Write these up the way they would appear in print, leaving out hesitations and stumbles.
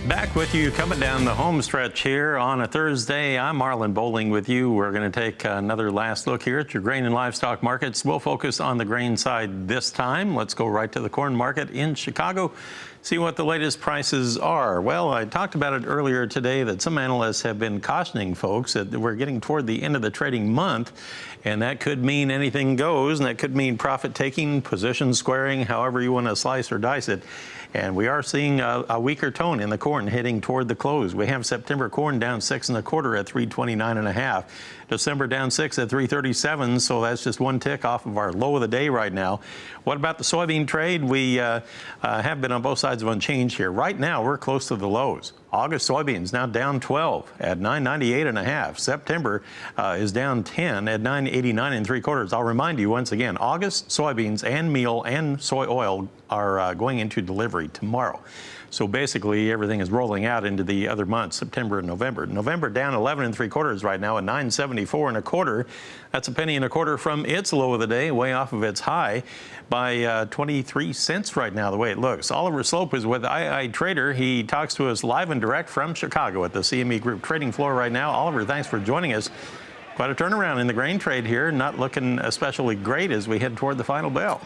Back with you, coming down the home stretch here on a Thursday. I'm Marlon Bowling with you. We're going to take another last look here at your grain and livestock markets. We'll focus on the grain side this time. Let's go right to the corn market in Chicago, see what the latest prices are. Well, I talked about it earlier today that some analysts have been cautioning folks that we're getting toward the end of the trading month, and that could mean anything goes, and that could mean profit taking, position squaring, however you want to slice or dice it. And we are seeing a weaker tone in the corn heading toward the close. We have September corn down 6 1/4 at 329.5. December down 6 at 337. So that's just one tick off of our low of the day right now. What about the soybean trade? We have been on both sides of unchanged here. Right now, we're close to the lows. August soybeans now down 12 at 998.5. September is down 10 at 989 3/4. I'll remind you once again, August soybeans and meal and soy oil are going into delivery tomorrow. So basically everything is rolling out into the other months, September and November. November down 11 3/4 right now at 974 1/4. That's a penny and a quarter from its low of the day, way off of its high by 23 cents right now, the way it looks. Oliver Sloupe is with II Trader. He talks to us live and direct from Chicago at the CME Group trading floor right now. Oliver, thanks for joining us. Quite a turnaround in the grain trade here, not looking especially great as we head toward the final bell.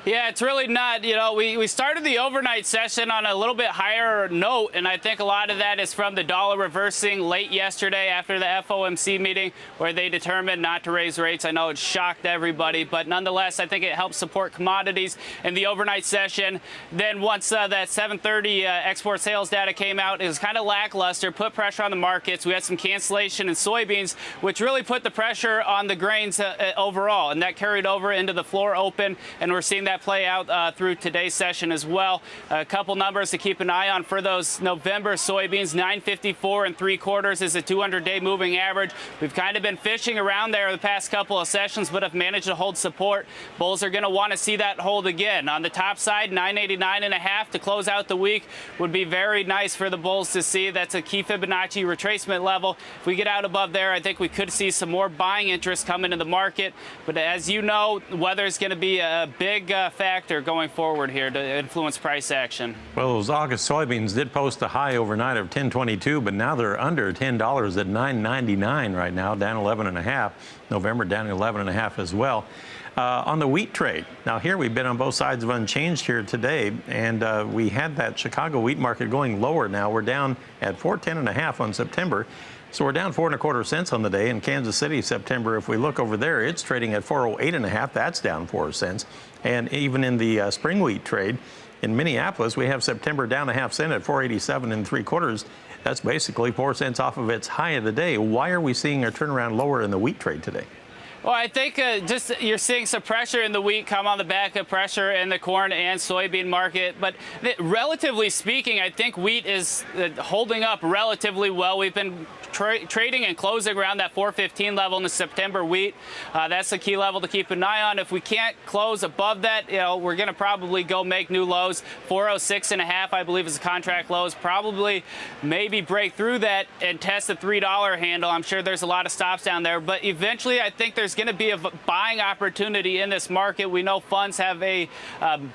Yeah, it's really not. You know, we started the overnight session on a little bit higher note, and I think a lot of that is from the dollar reversing late yesterday after the FOMC meeting where they determined not to raise rates. I know it shocked everybody, but nonetheless, I think it helped support commodities in the overnight session. Then once that 7:30 export sales data came out, it was kind of lackluster, put pressure on the markets. We had some cancellation in soybeans, which really put the pressure on the grains overall, and that carried over into the floor open, and we're seeing that play out through today's session as well. A couple numbers to keep an eye on for those November soybeans. 954 3/4 is a 200-day moving average. We've kind of been fishing around there the past couple of sessions, but have managed to hold support. Bulls are going to want to see that hold again. On the top side, 989.5 to close out the week would be very nice for the bulls to see. That's a key Fibonacci retracement level. If we get out above there, I think we could see some more buying interest come into the market. But as you know, weather is going to be a big factor going forward here to influence price action. Well, those August soybeans did post a high overnight of 10.22, but now they're under $10 at 9.99 right now, down 11.5. November down 11.5 as well. On the wheat trade, now here we've been on both sides of unchanged here today, and we had that Chicago wheat market going lower. Now we're down at 410.5 on September. So we're down 4 1/4 cents on the day. In Kansas City, September, if we look over there, it's trading at 408.5. That's down 4 cents. And even in the spring wheat trade in Minneapolis, we have September down a half cent at 487 3/4. That's basically 4 cents off of its high of the day. Why are we seeing a turnaround lower in the wheat trade today? Well, I think just you're seeing some pressure in the wheat come on the back of pressure in the corn and soybean market. But relatively speaking, I think wheat is holding up relatively well. We've been trading and closing around that 415 level in the September wheat. That's the key level to keep an eye on. If we can't close above that, you know, we're going to probably go make new lows. 406.5, I believe, is the contract lows. Probably maybe break through that and test the $3 handle. I'm sure there's a lot of stops down there. But eventually, I think there's going to be a buying opportunity in this market. We know funds have a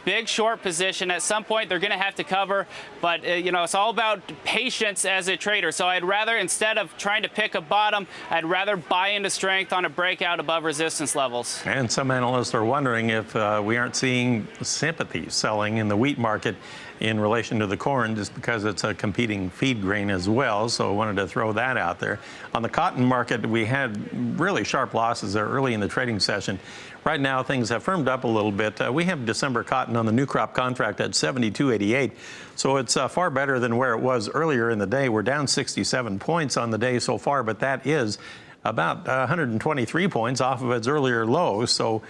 big short position. At some point, they're going to have to cover. But, you know, it's all about patience as a trader. So I'd rather, instead of trying to pick a bottom, I'd rather buy into strength on a breakout above resistance levels. And some analysts are wondering if we aren't seeing sympathy selling in the wheat market in relation to the corn, just because it's a competing feed grain as well. So I wanted to throw that out there. On the cotton market, we had really sharp losses there early in the trading session. Right now, things have firmed up a little bit. We have December cotton on the new crop contract at 72.88. So it's far better than where it was earlier in the day. We're down 67 points on the day so far, but that is about 123 points off of its earlier low. So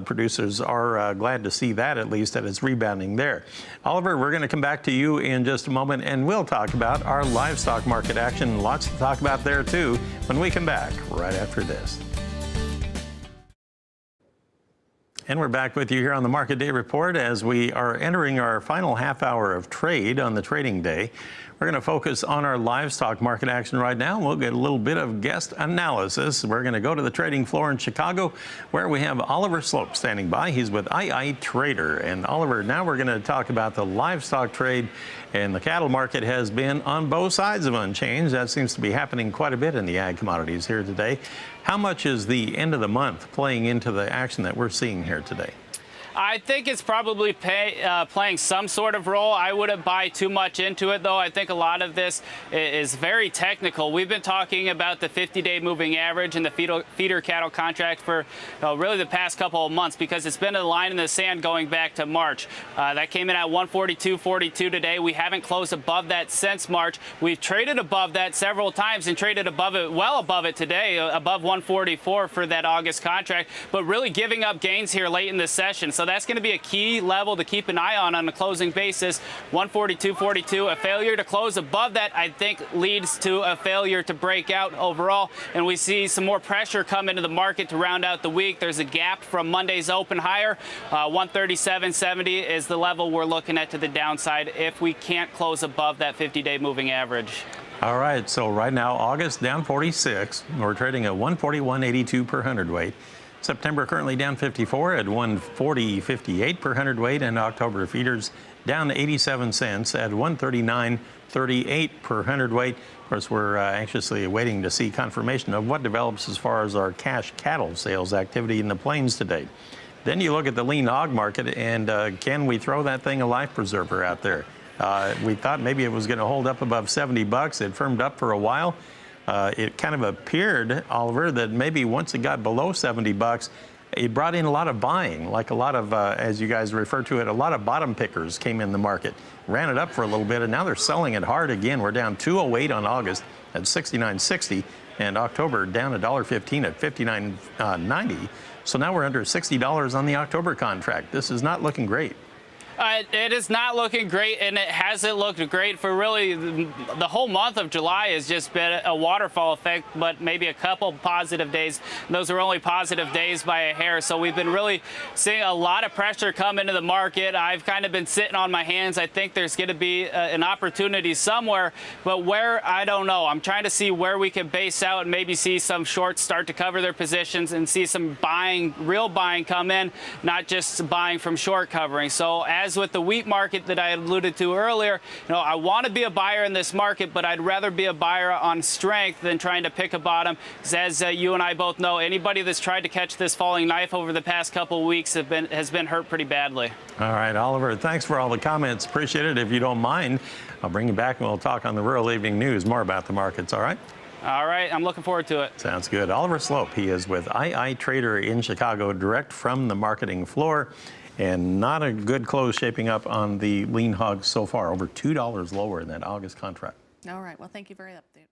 producers are glad to see that, at least, that it's rebounding there. Oliver, we're going to come back to you in just a moment, and we'll talk about our livestock market action. Lots to talk about there, too, when we come back right after this. And we're back with you here on the Market Day Report as we are entering our final half hour of trade on the trading day. We're going to focus on our livestock market action right now. We'll get a little bit of guest analysis. We're going to go to the trading floor in Chicago where we have Oliver Sloupe standing by. He's with II Trader. And Oliver, now we're going to talk about the livestock trade, and the cattle market has been on both sides of unchanged. That seems to be happening quite a bit in the ag commodities here today. How much is the end of the month playing into the action that we're seeing here today? I think it's probably playing some sort of role. I wouldn't buy too much into it, though. I think a lot of this is very technical. We've been talking about the 50-day moving average and the feeder cattle contract for really the past couple of months because it's been a line in the sand going back to March. That came in at 142.42 today. We haven't closed above that since March. We've traded above that several times and traded above it, well above it today, above 144 for that August contract, but really giving up gains here late in the session. So that's going to be a key level to keep an eye on a closing basis. 142.42. A failure to close above that, I think, leads to a failure to break out overall. And we see some more pressure come into the market to round out the week. There's a gap from Monday's open higher. 137.70 is the level we're looking at to the downside if we can't close above that 50-day moving average. All right, so right now, August down 46. We're trading at 141.82 per hundredweight. September currently down 54 at 140.58 per hundredweight, and October feeders down 87 cents at 139.38 per hundredweight. Of course, we're anxiously waiting to see confirmation of what develops as far as our cash cattle sales activity in the plains today. Then you look at the lean hog market, and can we throw that thing a life preserver out there? We thought maybe it was going to hold up above 70 bucks. It firmed up for a while. It kind of appeared, Oliver, that maybe once it got below 70 bucks, it brought in a lot of buying, like a lot of, as you guys refer to it, a lot of bottom pickers came in the market, ran it up for a little bit, and now they're selling it hard again. We're down 208 on August at 69.60, and October down $1.15 at 59.90. So now we're under $60 on the October contract. This is not looking great. It is not looking great, and it hasn't looked great for really the whole month of July. Has just been a waterfall effect, but maybe a couple positive days. Those are only positive days by a hair. So we've been really seeing a lot of pressure come into the market. I've kind of been sitting on my hands. I think there's going to be an opportunity somewhere, but where, I don't know. I'm trying to see where we can base out and maybe see some shorts start to cover their positions and see some buying, real buying come in, not just buying from short covering. So as with the wheat market that I alluded to earlier, I want to be a buyer in this market, but I'd rather be a buyer on strength than trying to pick a bottom. As you and I both know, anybody that's tried to catch this falling knife over the past couple of weeks has been hurt pretty badly. All right, Oliver, thanks for all the comments. Appreciate it. If you don't mind, I'll bring you back and we'll talk on the Rural Evening News more about the markets, all right? All right, I'm looking forward to it. Sounds good. Oliver Sloupe, he is with II Trader in Chicago, direct from the marketing floor. And not a good close shaping up on the lean hogs so far, over $2 lower in that August contract. All right. Well, thank you for the update.